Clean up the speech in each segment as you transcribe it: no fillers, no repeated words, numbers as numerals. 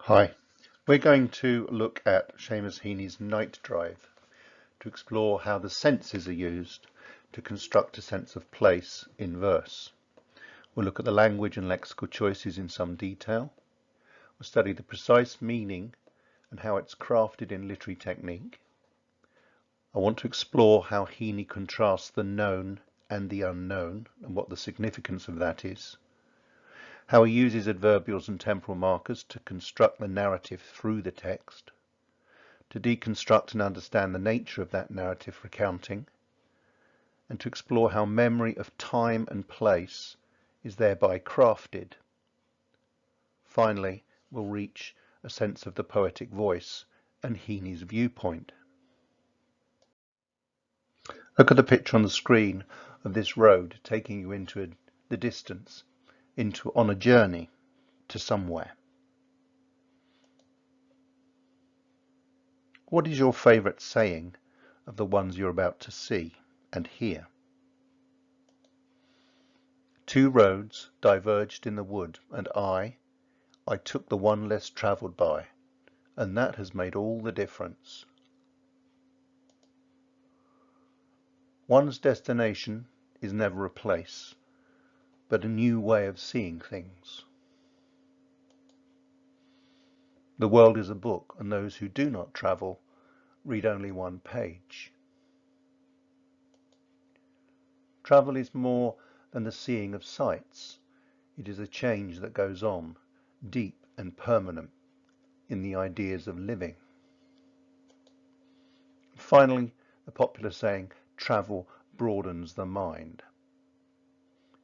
Hi, we're going to look at Seamus Heaney's Night Drive to explore how the senses are used to construct a sense of place in verse. We'll look at the language and lexical choices in some detail. We'll study the precise meaning and how it's crafted in literary technique. I want to explore how Heaney contrasts the known and the unknown and what the significance of that is. How he uses adverbials and temporal markers to construct the narrative through the text, to deconstruct and understand the nature of that narrative recounting, and to explore how memory of time and place is thereby crafted. Finally, we'll reach a sense of the poetic voice and Heaney's viewpoint. Look at the picture on the screen of this road taking you into the distance, on a journey to somewhere. What is your favourite saying of the ones you're about to see and hear? Two roads diverged in the wood, and I took the one less travelled by, and that has made all the difference. One's destination is never a place, but a new way of seeing things. The world is a book, and those who do not travel read only one page. Travel is more than the seeing of sights. It is a change that goes on, deep and permanent, in the ideas of living. Finally, the popular saying, travel broadens the mind.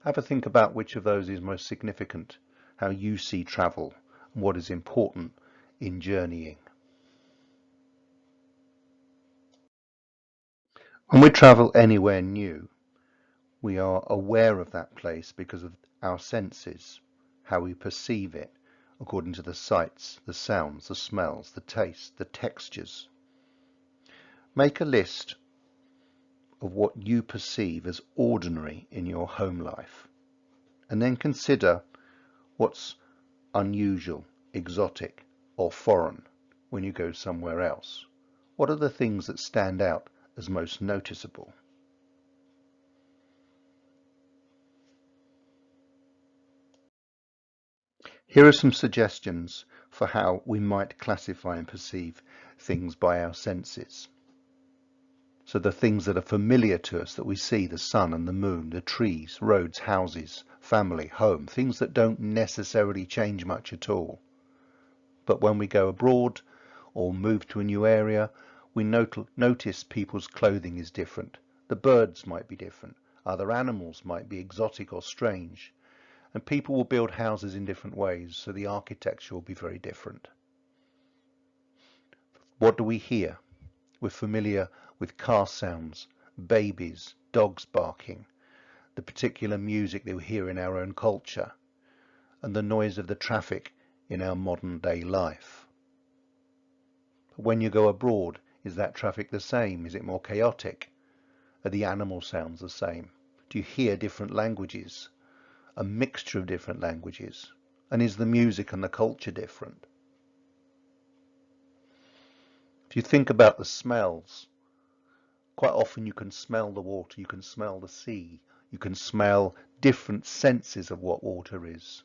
Have a think about which of those is most significant, how you see travel, and what is important in journeying. When we travel anywhere new, we are aware of that place because of our senses, how we perceive it, according to the sights, the sounds, the smells, the tastes, the textures. Make a list of what you perceive as ordinary in your home life, and then consider what's unusual, exotic, or foreign when you go somewhere else. What are the things that stand out as most noticeable? Here are some suggestions for how we might classify and perceive things by our senses. So the things that are familiar to us that we see, the sun and the moon, the trees, roads, houses, family, home, things that don't necessarily change much at all. But when we go abroad or move to a new area, we notice people's clothing is different. The birds might be different. Other animals might be exotic or strange. And people will build houses in different ways, so the architecture will be very different. What do we hear? We're familiar with car sounds, babies, dogs barking, the particular music that we hear in our own culture, and the noise of the traffic in our modern day life. But when you go abroad, is that traffic the same? Is it more chaotic? Are the animal sounds the same? Do you hear different languages? A mixture of different languages? And is the music and the culture different? If you think about the smells, quite often you can smell the water, you can smell the sea, you can smell different senses of what water is.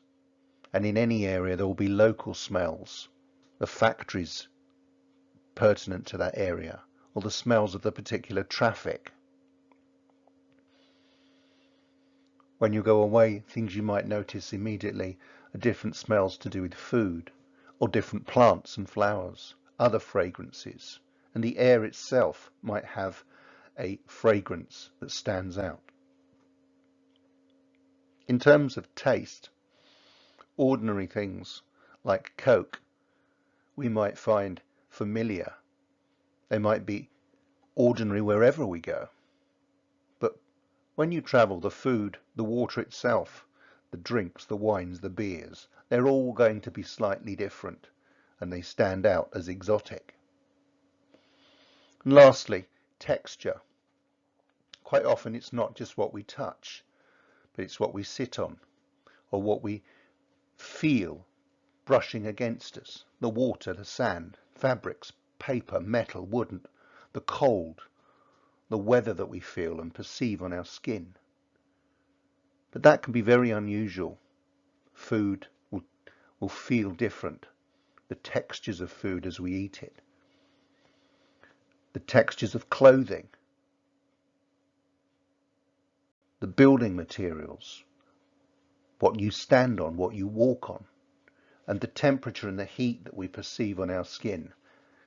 And in any area there will be local smells, the factories pertinent to that area, or the smells of the particular traffic. When you go away, things you might notice immediately are different smells to do with food, or different plants and flowers, other fragrances, and the air itself might have a fragrance that stands out. In terms of taste, ordinary things like Coke we might find familiar. They might be ordinary wherever we go. But when you travel, the food, the water itself, the drinks, the wines, the beers, they're all going to be slightly different, and they stand out as exotic. And lastly, texture. Quite often it's not just what we touch, but it's what we sit on, or what we feel brushing against us, the water, the sand, fabrics, paper, metal, wood, the cold, the weather that we feel and perceive on our skin. But that can be very unusual. Food will feel different. The textures of food as we eat it. The textures of clothing. The building materials. What you stand on, what you walk on. And the temperature and the heat that we perceive on our skin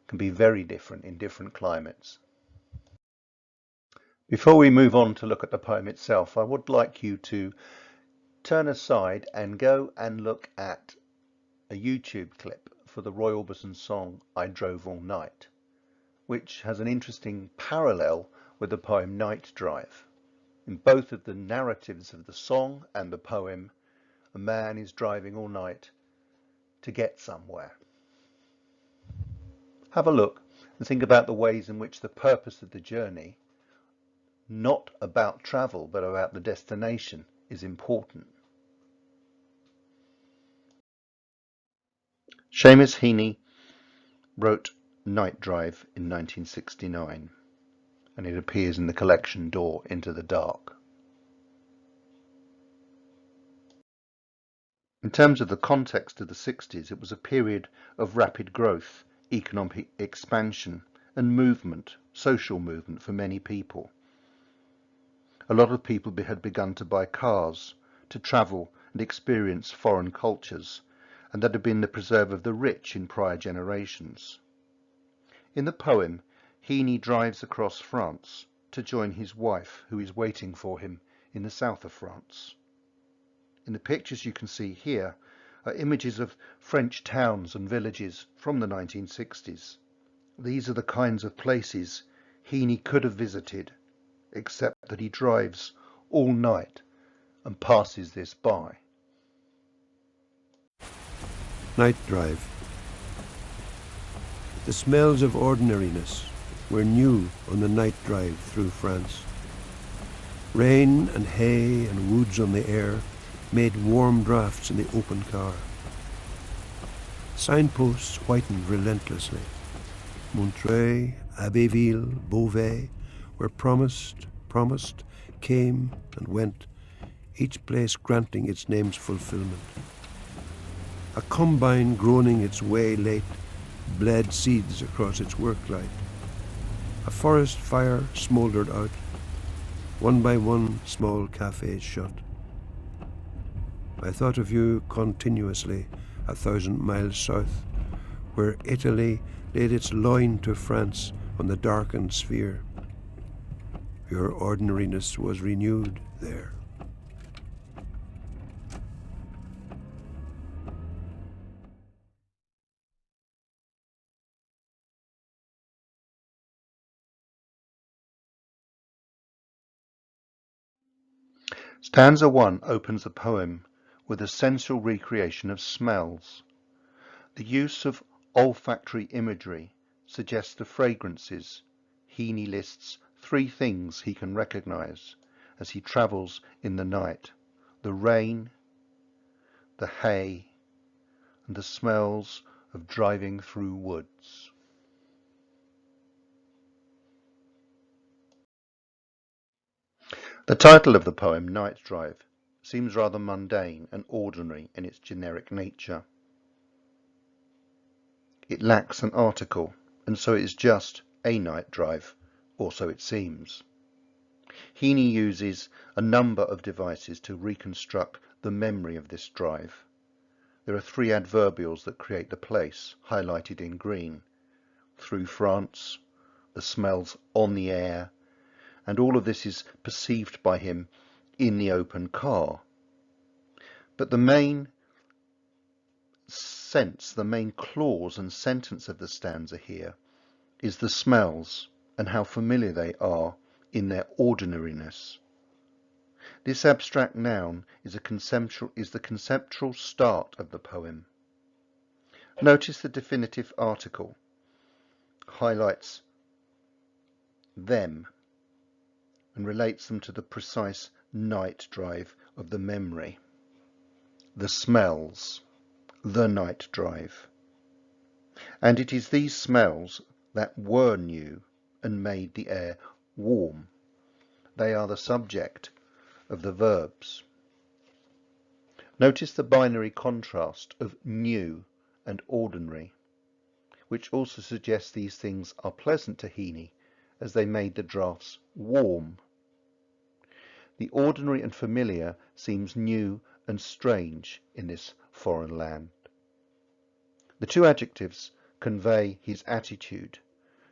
can be very different in different climates. Before we move on to look at the poem itself, I would like you to turn aside and go and look at a YouTube clip for the Roy Orbison song I Drove All Night, which has an interesting parallel with the poem Night Drive. In both of the narratives of the song and the poem, a man is driving all night to get somewhere. Have a look and think about the ways in which the purpose of the journey, not about travel but about the destination, is important. Seamus Heaney wrote Night Drive in 1969, and it appears in the collection Door into the Dark. In terms of the context of the 60s, it was a period of rapid growth, economic expansion and movement, social movement for many people. A lot of people had begun to buy cars, to travel and experience foreign cultures, and that had been the preserve of the rich in prior generations. In the poem, Heaney drives across France to join his wife, who is waiting for him in the south of France. In the pictures you can see here are images of French towns and villages from the 1960s. These are the kinds of places Heaney could have visited, except that he drives all night and passes this by. Night Drive. The smells of ordinariness were new on the night drive through France. Rain and hay and woods on the air made warm draughts in the open car. Signposts whitened relentlessly. Montreuil, Abbéville, Beauvais were promised, came and went, each place granting its name's fulfilment. A combine groaning its way late, bled seeds across its work light. A forest fire smouldered out, one by one small cafés shut. I thought of you continuously 1,000 miles south, where Italy laid its loin to France on the darkened sphere. Your ordinariness was renewed there. Stanza 1 opens the poem with a sensual recreation of smells. The use of olfactory imagery suggests the fragrances. Heaney lists 3 things he can recognize as he travels in the night: the rain, the hay, and the smells of driving through woods. The title of the poem, Night Drive, seems rather mundane and ordinary in its generic nature. It lacks an article, and so it is just a night drive, or so it seems. Heaney uses a number of devices to reconstruct the memory of this drive. There are 3 adverbials that create the place, highlighted in green: through France, the smells on the air, and all of this is perceived by him in the open car. But the main sense, the main clause and sentence of the stanza here is the smells and how familiar they are in their ordinariness. This abstract noun is the conceptual start of the poem. Notice the definitive article highlights them and relates them to the precise night drive of the memory. The smells the night drive. And it is these smells that were new and made the air warm. They are the subject of the verbs. Notice the binary contrast of new and ordinary, which also suggests these things are pleasant to Heaney, as they made the draughts warm. The ordinary and familiar seems new and strange in this foreign land. The two adjectives convey his attitude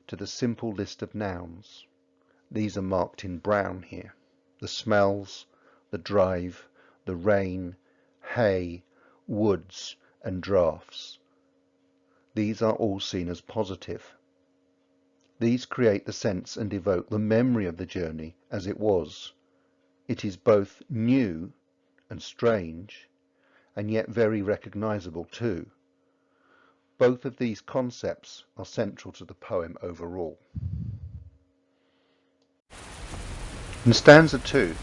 to the simple list of nouns. These are marked in brown here. The smells, the drive, the rain, hay, woods, and draughts. These are all seen as positive. These create the sense and evoke the memory of the journey as it was. It is both new and strange, and yet very recognizable too. Both of these concepts are central to the poem overall. In stanza 2,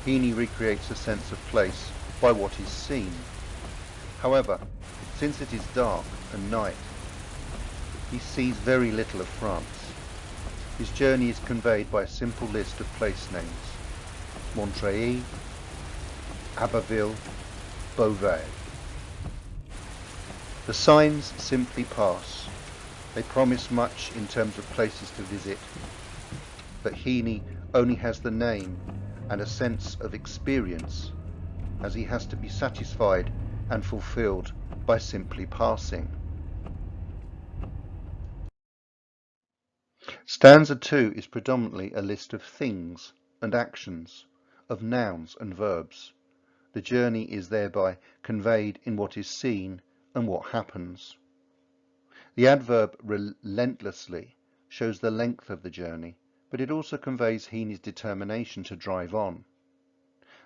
Heaney recreates a sense of place by what is seen. However, since it is dark and night, he sees very little of France. His journey is conveyed by a simple list of place names: Montreuil, Abbéville, Beauvais. The signs simply pass. They promise much in terms of places to visit, but Heaney only has the name and a sense of experience, as he has to be satisfied and fulfilled by simply passing. Stanza 2 is predominantly a list of things and actions, of nouns and verbs. The journey is thereby conveyed in what is seen and what happens. The adverb relentlessly shows the length of the journey, but it also conveys Heaney's determination to drive on.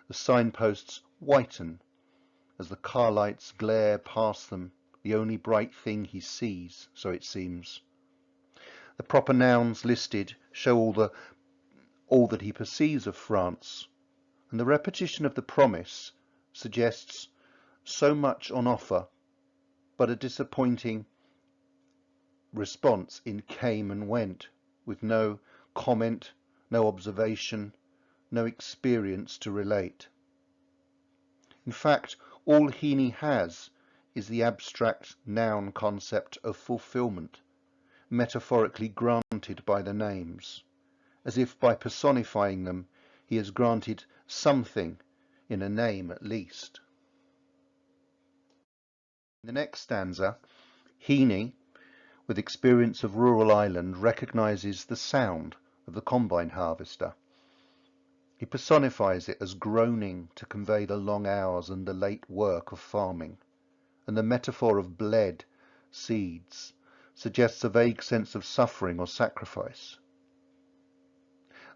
The signposts whiten as the car lights glare past them, the only bright thing he sees, so it seems. The proper nouns listed show all that he perceives of France, and the repetition of the promise suggests so much on offer, but a disappointing response in came and went, with no comment, no observation, no experience to relate. In fact, all Heaney has is the abstract noun concept of fulfilment, metaphorically granted by the names, as if by personifying them he has granted something in a name at least. In the next stanza, Heaney, with experience of rural Ireland, recognises the sound of the combine harvester. He personifies it as groaning to convey the long hours and the late work of farming, and the metaphor of bled, seeds, suggests a vague sense of suffering or sacrifice.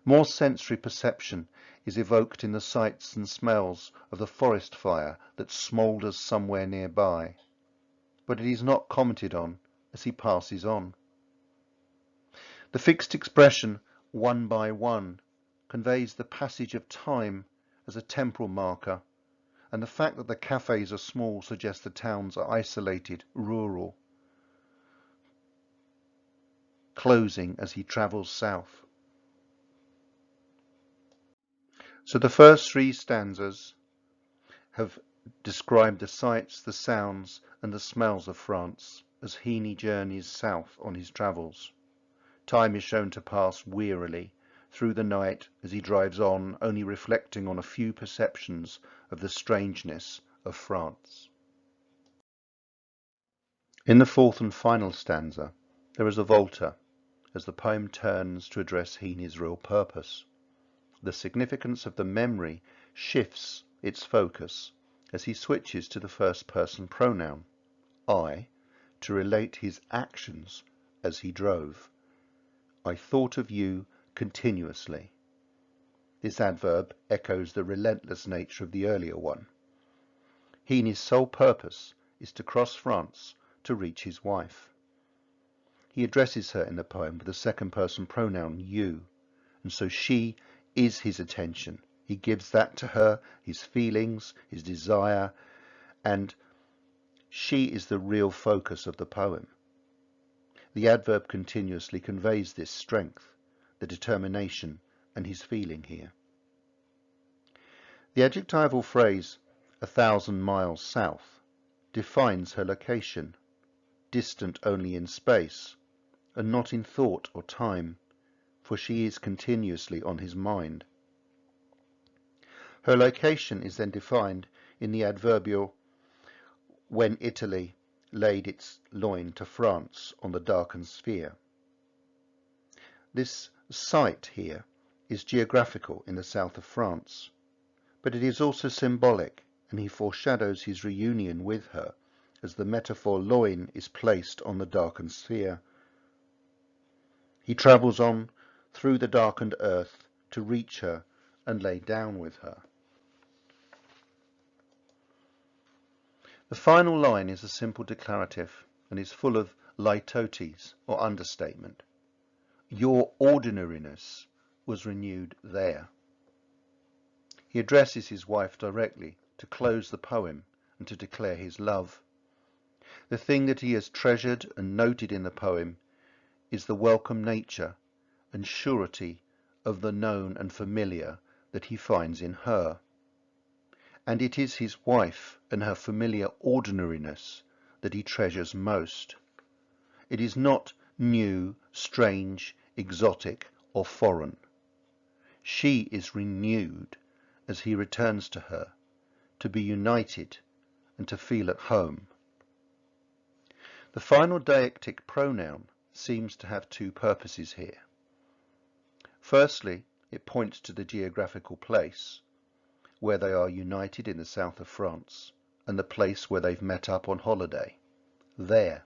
More sensory perception is evoked in the sights and smells of the forest fire that smoulders somewhere nearby, but it is not commented on as he passes on. The fixed expression one by one conveys the passage of time as a temporal marker, and the fact that the cafés are small suggests the towns are isolated, rural, closing as he travels south. So the first three stanzas have described the sights, the sounds, and the smells of France as Heaney journeys south on his travels. Time is shown to pass wearily through the night as he drives on, only reflecting on a few perceptions of the strangeness of France. In the fourth and final stanza, there is a volta as the poem turns to address Heaney's real purpose. The significance of the memory shifts its focus as he switches to the first person pronoun, I, to relate his actions as he drove. I thought of you continuously. This adverb echoes the relentless nature of the earlier one. Heaney's sole purpose is to cross France to reach his wife. He addresses her in the poem with the second person pronoun you, and so she is his attention. He gives that to her, his feelings, his desire, and She is the real focus of the poem. The adverb continuously conveys this strength, the determination, and his feeling here. The adjectival phrase 1,000 miles south defines her location, distant only in space, and not in thought or time, for she is continuously on his mind. Her location is then defined in the adverbial when Italy laid its loin to France on the darkened sphere. This site here is geographical in the south of France, but it is also symbolic, and he foreshadows his reunion with her as the metaphor loin is placed on the darkened sphere. He travels on through the darkened earth to reach her and lay down with her. The final line is a simple declarative and is full of litotes or understatement. Your ordinariness was renewed there. He addresses his wife directly to close the poem and to declare his love. The thing that he has treasured and noted in the poem is the welcome nature and surety of the known and familiar that he finds in her. And it is his wife and her familiar ordinariness that he treasures most. It is not new, strange, exotic, or foreign. She is renewed as he returns to her, to be united and to feel at home. The final deictic pronoun seems to have two purposes here. Firstly, it points to the geographical place, where they are united in the south of France, and the place where they've met up on holiday, there.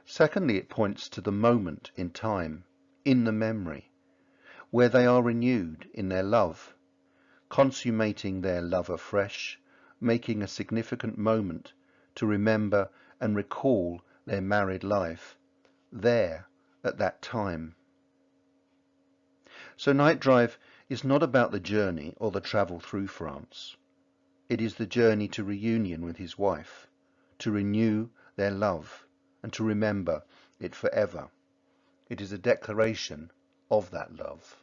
Secondly, it points to the moment in time, in the memory, where they are renewed in their love, consummating their love afresh, making a significant moment to remember and recall their married life, there at that time. So Night Drive is not about the journey or the travel through France. It is the journey to reunion with his wife, to renew their love, and to remember it forever. It is a declaration of that love.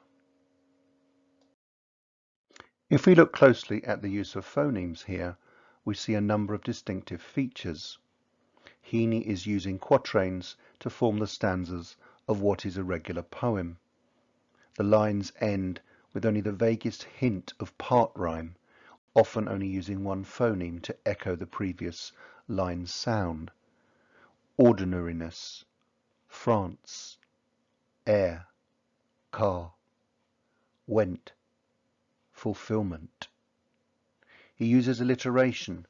If we look closely at the use of phonemes here, we see a number of distinctive features. Heaney is using quatrains to form the stanzas of what is a regular poem. The lines end with only the vaguest hint of part rhyme, often only using one phoneme to echo the previous line's sound. Ordinariness, France, air, car, went, fulfilment. He uses alliteration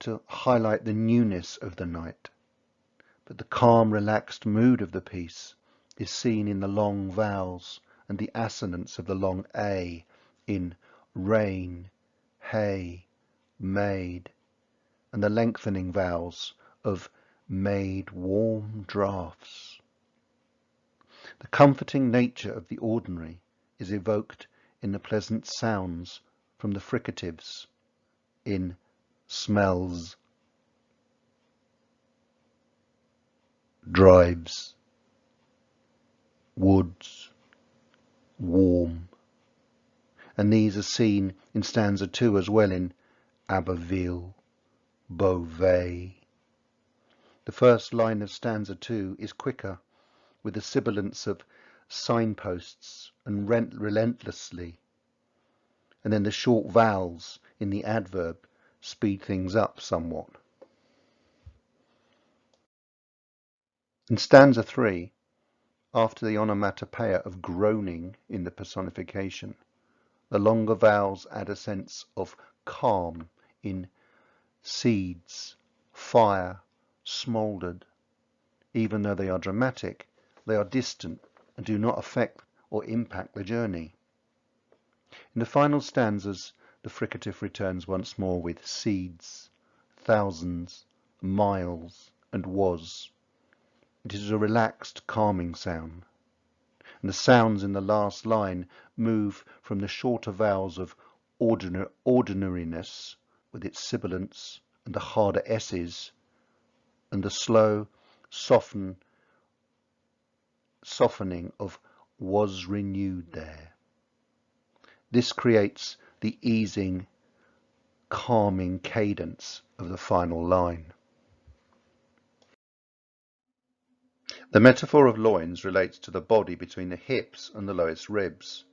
to highlight the newness of the night, but the calm, relaxed mood of the piece is seen in the long vowels and the assonance of the long A in rain, hay, made, and the lengthening vowels of made warm draughts. The comforting nature of the ordinary is evoked in the pleasant sounds from the fricatives in smells, drives, woods, warm, and these are seen in stanza 2 as well in Abbéville, Beauvais. The first line of stanza 2 is quicker, with the sibilants of signposts and relentlessly, and then the short vowels in the adverb speed things up somewhat. In stanza 3, after the onomatopoeia of groaning in the personification, the longer vowels add a sense of calm in seeds, fire, smouldered. Even though they are dramatic, they are distant and do not affect or impact the journey. In the final stanzas, the fricative returns once more with seeds, thousands, miles, and was. It is a relaxed, calming sound. And the sounds in the last line move from the shorter vowels of ordinariness, with its sibilants, and the harder S's, and the slow softening of was renewed there. This creates the easing, calming cadence of the final line. The metaphor of loins relates to the body between the hips and the lowest ribs.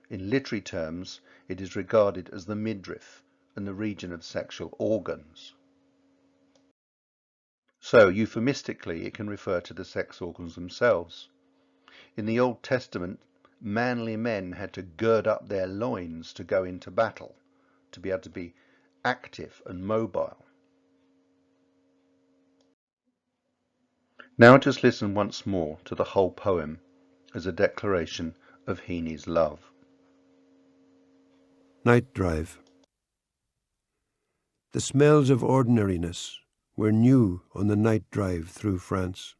In literary terms, it is regarded as the midriff and the region of sexual organs. So, euphemistically, it can refer to the sex organs themselves. In the Old Testament, manly men had to gird up their loins to go into battle, to be able to be active and mobile. Now just listen once more to the whole poem as a declaration of Heaney's love. Night Drive. The smells of ordinariness were new on the night drive through France.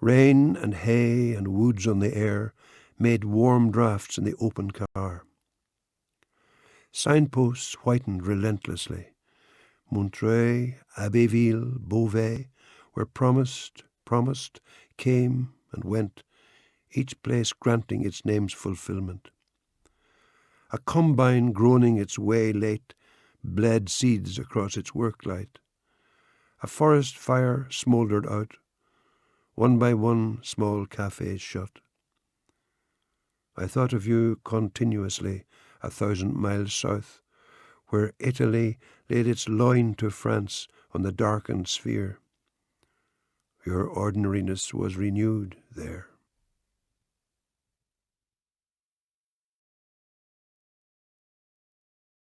Rain and hay and woods on the air made warm draughts in the open car. Signposts whitened relentlessly. Montreuil, Abbéville, Beauvais were promised, came and went, each place granting its name's fulfilment. A combine groaning its way late, bled seeds across its work light. A forest fire smouldered out, one by one small cafés shut. I thought of you continuously 1,000 miles south, where Italy laid its loin to France on the darkened sphere. Your ordinariness was renewed there.